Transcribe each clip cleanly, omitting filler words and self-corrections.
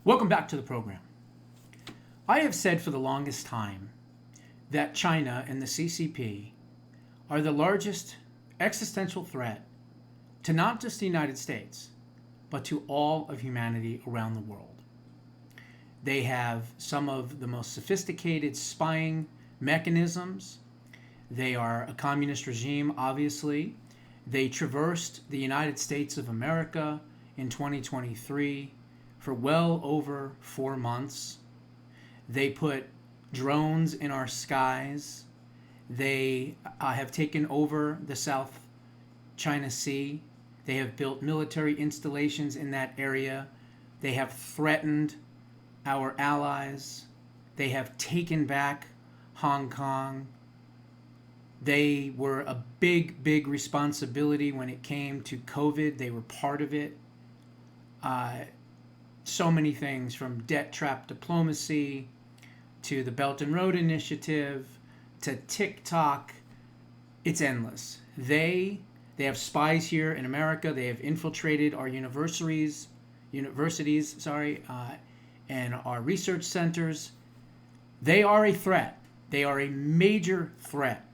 Welcome back to the program. I have said for the longest time that China and the CCP are the largest existential threat to not just the United States, but to all of humanity around the world. They have some of the most sophisticated spying mechanisms. They are a communist regime, obviously. They traversed the United States of America in 2023 for well over 4 months. They put drones in our skies. They have taken over the South China Sea. They have built military installations in that area. They have threatened our allies. They have taken back Hong Kong. They were a big responsibility when it came to COVID. They were part of it. So many things, from debt trap diplomacy to the Belt and Road Initiative to TikTok. It's endless. They have spies here in America. They have infiltrated our universities, and our research centers. They are a threat. They are a major threat.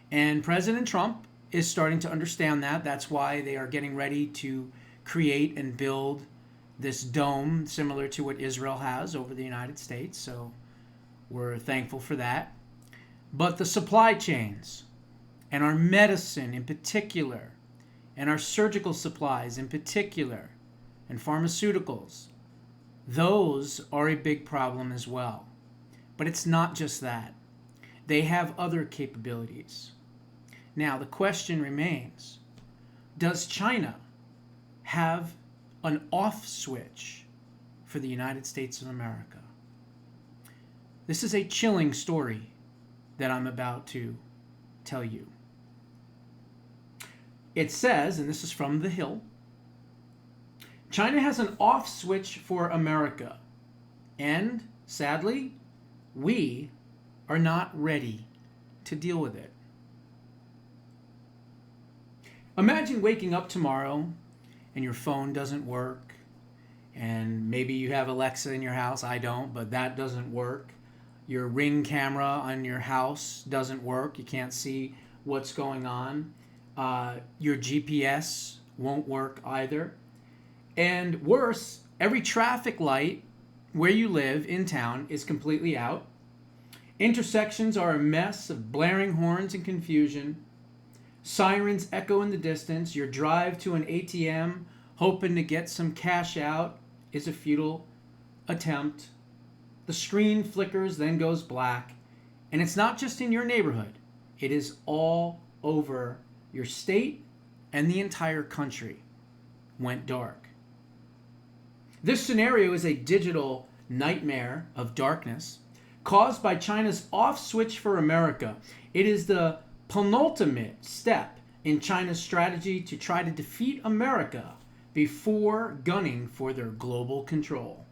And President Trump is starting to understand that. That's why they are getting ready to create and build this dome similar to what Israel has over the United States. So we're thankful for that. But the supply chains and our medicine in particular, and our surgical supplies in particular, and pharmaceuticals, those are a big problem as well. But it's not just that. They have other capabilities. Now, the question remains, does China have an off switch for the United States of America? This is a chilling story that I'm about to tell you. It says, and this is from The Hill, China has an off switch for America, and sadly, we are not ready to deal with it. Imagine waking up tomorrow and your phone doesn't work, and maybe you have Alexa in your house. I don't, but that doesn't work. Your Ring camera on your house doesn't work. You can't see what's going on. Your GPS won't work either. And worse, every traffic light where you live in town is completely out. Intersections are a mess of blaring horns and confusion. Sirens echo in the distance. Your drive to an ATM hoping to get some cash out is a futile attempt. The screen flickers, then goes black. And it's not just in your neighborhood. It is all over your state, and the entire country went dark. This scenario is a digital nightmare of darkness caused by China's off switch for America. It is the penultimate step in China's strategy to try to defeat America before gunning for their global control.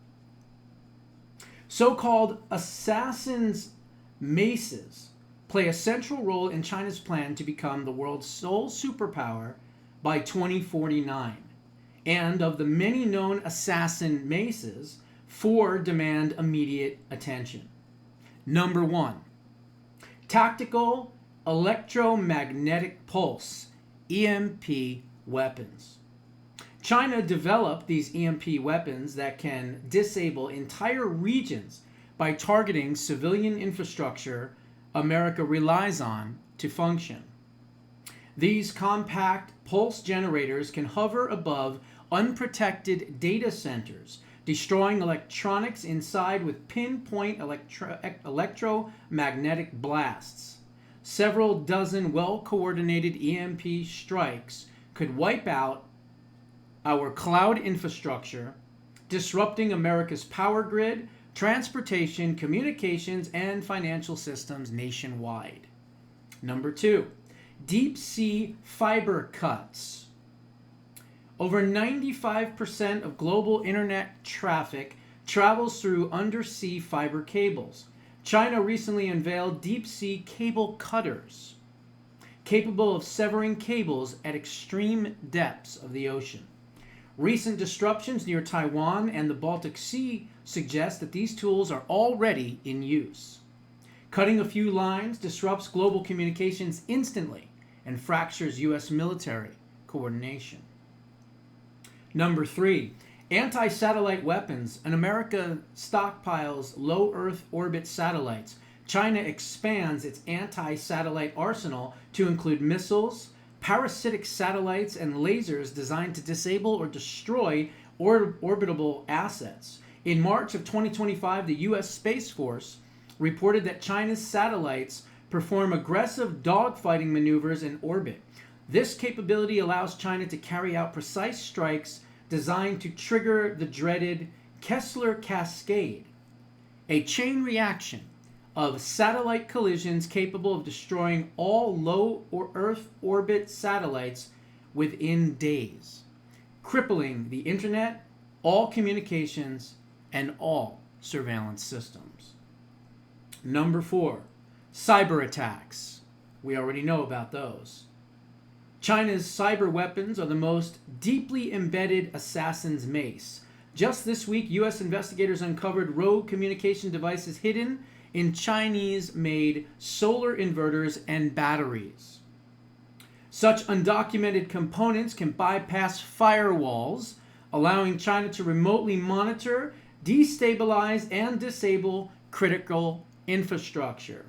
So-called assassins' maces play a central role in China's plan to become the world's sole superpower by 2049. And of the many known assassin maces, 4 demand immediate attention. Number 1, tactical electromagnetic pulse, EMP weapons. China developed these EMP weapons that can disable entire regions by targeting civilian infrastructure America relies on to function. These compact pulse generators can hover above unprotected data centers, destroying electronics inside with pinpoint electromagnetic blasts. Several dozen well-coordinated EMP strikes could wipe out our cloud infrastructure, disrupting America's power grid, transportation, communications, and financial systems nationwide. Number 2, deep sea fiber cuts. Over 95% of global internet traffic travels through undersea fiber cables. China recently unveiled deep sea cable cutters, capable of severing cables at extreme depths of the ocean. Recent disruptions near Taiwan and the Baltic Sea suggest that these tools are already in use. Cutting a few lines disrupts global communications instantly and fractures U.S. military coordination. Number 3, anti-satellite weapons. And America stockpiles low Earth orbit satellites. China expands its anti-satellite arsenal to include missiles, parasitic satellites, and lasers designed to disable or destroy orbitable assets. In March of 2025, the U.S. Space Force reported that China's satellites perform aggressive dogfighting maneuvers in orbit. This capability allows China to carry out precise strikes designed to trigger the dreaded Kessler cascade, a chain reaction of satellite collisions capable of destroying all low Earth orbit satellites within days, crippling the internet, all communications, and all surveillance systems. Number 4, cyber attacks. We already know about those. China's cyber weapons are the most deeply embedded assassin's mace. Just this week, U.S. investigators uncovered rogue communication devices hidden in Chinese-made solar inverters and batteries. Such undocumented components can bypass firewalls, allowing China to remotely monitor, destabilize, and disable critical infrastructure.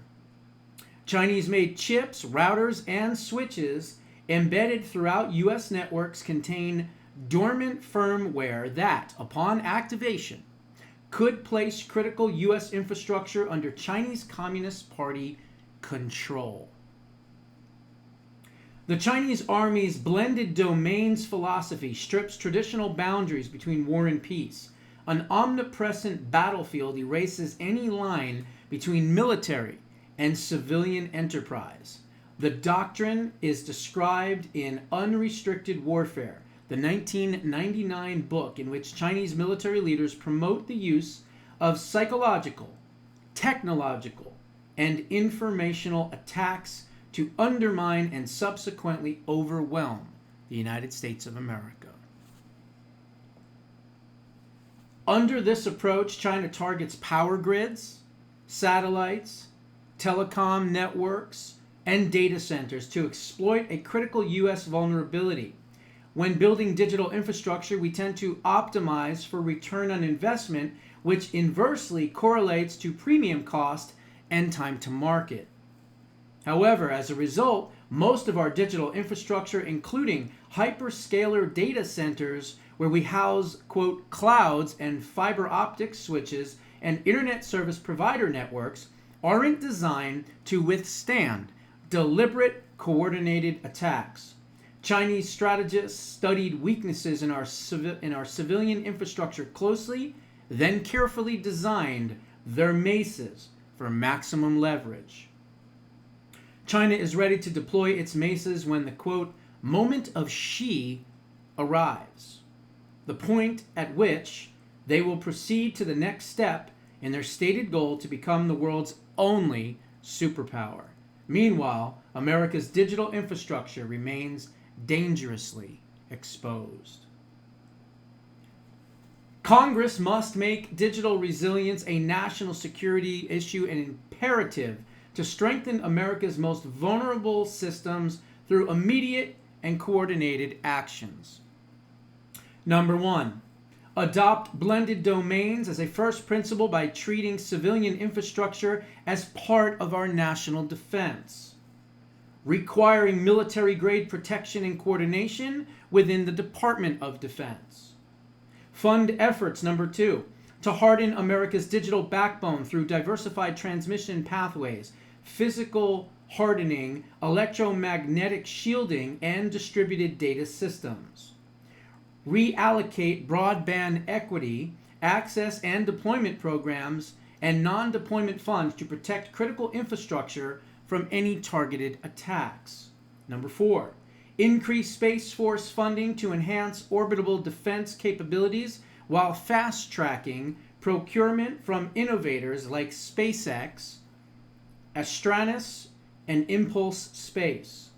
Chinese-made chips, routers, and switches embedded throughout U.S. networks contain dormant firmware that, upon activation, could place critical U.S. infrastructure under Chinese Communist Party control. The Chinese Army's blended domains philosophy strips traditional boundaries between war and peace. An omnipresent battlefield erases any line between military and civilian enterprise. The doctrine is described in Unrestricted Warfare, the 1999 book in which Chinese military leaders promote the use of psychological, technological, and informational attacks to undermine and subsequently overwhelm the United States of America. Under this approach, China targets power grids, satellites, telecom networks, and data centers to exploit a critical U.S. vulnerability. When building digital infrastructure, we tend to optimize for return on investment, which inversely correlates to premium cost and time to market. However, as a result, most of our digital infrastructure, including hyperscaler data centers where we house, quote, clouds and fiber optic switches and internet service provider networks, aren't designed to withstand deliberate, coordinated attacks. Chinese strategists studied weaknesses in our civilian infrastructure closely, then carefully designed their maces for maximum leverage. China is ready to deploy its maces when the, quote, moment of Xi arrives, the point at which they will proceed to the next step in their stated goal to become the world's only superpower. Meanwhile, America's digital infrastructure remains dangerously exposed. Congress must make digital resilience a national security issue and imperative to strengthen America's most vulnerable systems through immediate and coordinated actions. Number 1, adopt blended domains as a first principle by treating civilian infrastructure as part of our national defense, requiring military-grade protection and coordination within the Department of Defense. Fund efforts, number 2, to harden America's digital backbone through diversified transmission pathways, physical hardening, electromagnetic shielding, and distributed data systems. Reallocate broadband equity, access and deployment programs, and non-deployment funds to protect critical infrastructure from any targeted attacks. Number 4, increase Space Force funding to enhance orbital defense capabilities while fast-tracking procurement from innovators like SpaceX, Astranis, and Impulse Space.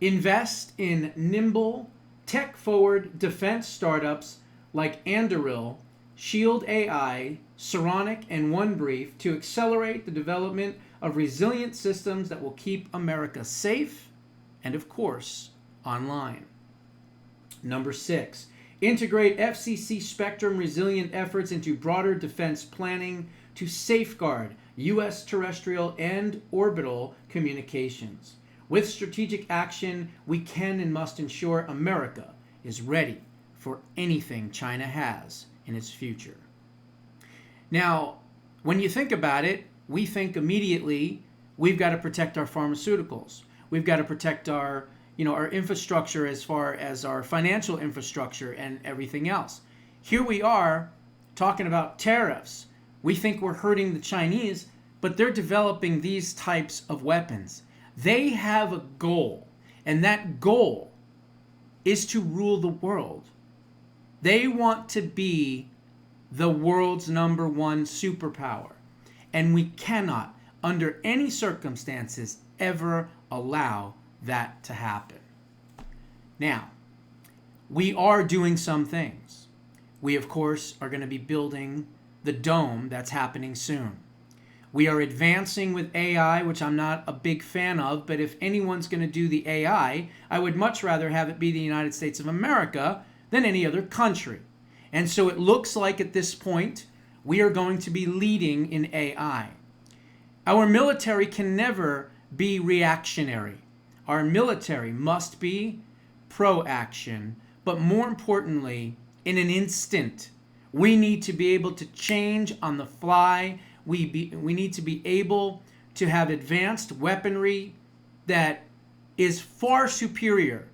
Invest in nimble, tech-forward defense startups like Anduril, Shield AI, Saronic, and OneBrief to accelerate the development of resilient systems that will keep America safe and, of course, online. Number 6, integrate FCC spectrum resilient efforts into broader defense planning to safeguard U.S. terrestrial and orbital communications. With strategic action, we can and must ensure America is ready for anything China has in its future. Now, when you think about it, we think immediately we've got to protect our pharmaceuticals. We've got to protect our infrastructure as far as our financial infrastructure and everything else. Here we are talking about tariffs. We think we're hurting the Chinese, but they're developing these types of weapons. They have a goal, and that goal is to rule the world. They want to be the world's number one superpower, and we cannot, under any circumstances, ever allow that to happen. Now, we are doing some things. We, of course, are going to be building the dome that's happening soon. We are advancing with AI, which I'm not a big fan of, but if anyone's going to do the AI, I would much rather have it be the United States of America than any other country. And so it looks like at this point, we are going to be leading in AI. Our military can never be reactionary. Our military must be pro-action, but more importantly, in an instant. We need to be able to change on the fly. We need to be able to have advanced weaponry that is far superior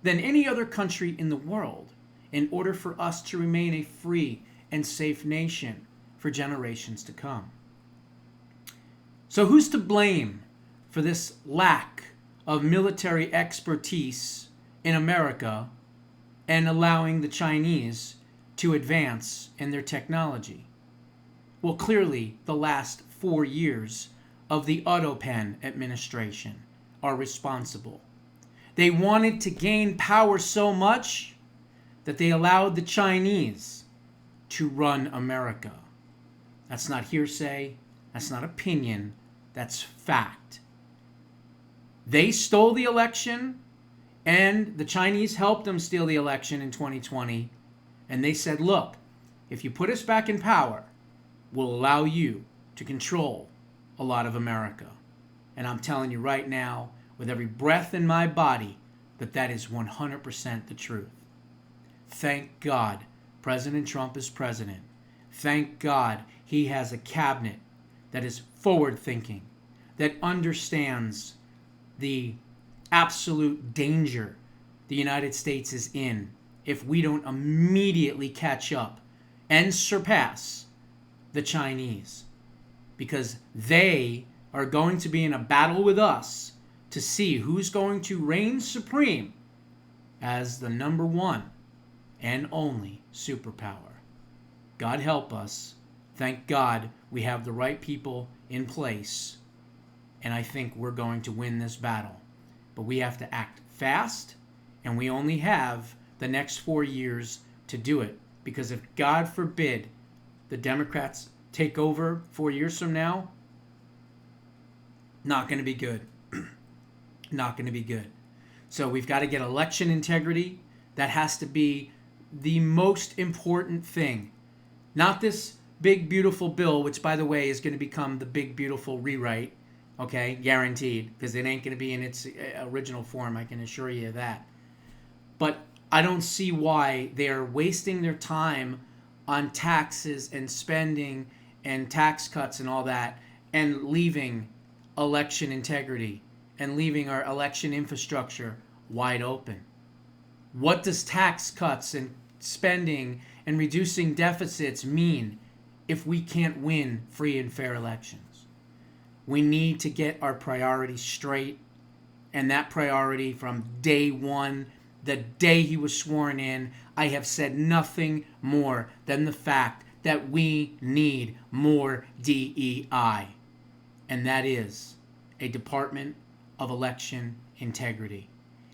than any other country in the world in order for us to remain a free and safe nation for generations to come. So who's to blame for this lack of military expertise in America and allowing the Chinese to advance in their technology? Well, clearly the last 4 years of the Autopen administration are responsible. They wanted to gain power so much that they allowed the Chinese to run America. That's not hearsay, that's not opinion, that's fact. They stole the election, and the Chinese helped them steal the election in 2020, and they said, look, if you put us back in power, we'll allow you to control a lot of America. And I'm telling you right now, with every breath in my body, that is 100% the truth. Thank God President Trump is president. Thank God he has a cabinet that is forward-thinking, that understands the absolute danger the United States is in if we don't immediately catch up and surpass the Chinese, because they are going to be in a battle with us to see who's going to reign supreme as the number one and only superpower. God help us. Thank God we have the right people in place, and I think we're going to win this battle. But we have to act fast, and we only have the next 4 years to do it, because if, God forbid, the Democrats take over 4 years from now, not going to be good. Not going to be good. So we've got to get election integrity. That has to be the most important thing. Not this big, beautiful bill, which, by the way, is going to become the big, beautiful rewrite. Okay? Guaranteed. Because it ain't going to be in its original form. I can assure you of that. But I don't see why they're wasting their time on taxes and spending and tax cuts and all that, and leaving election integrity and leaving our election infrastructure wide open. What does tax cuts and spending and reducing deficits mean if we can't win free and fair elections? We need to get our priorities straight, and that priority from day one, the day he was sworn in, I have said nothing more than the fact that we need more DEI, and that is a Department of Election Integrity.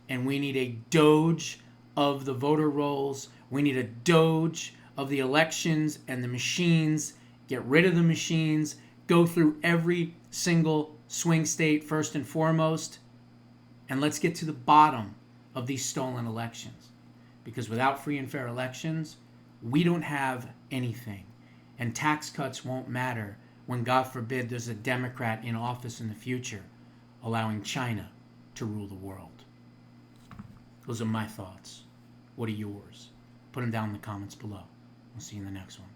And we need a Doge of the voter rolls. We need a Doge of the elections and the machines. Get rid of the machines. Go through every single swing state first and foremost. And let's get to the bottom of these stolen elections. Because without free and fair elections, we don't have anything. And tax cuts won't matter when, God forbid, there's a Democrat in office in the future allowing China to rule the world. Those are my thoughts. What are yours? Put them down in the comments below. We'll see you in the next one.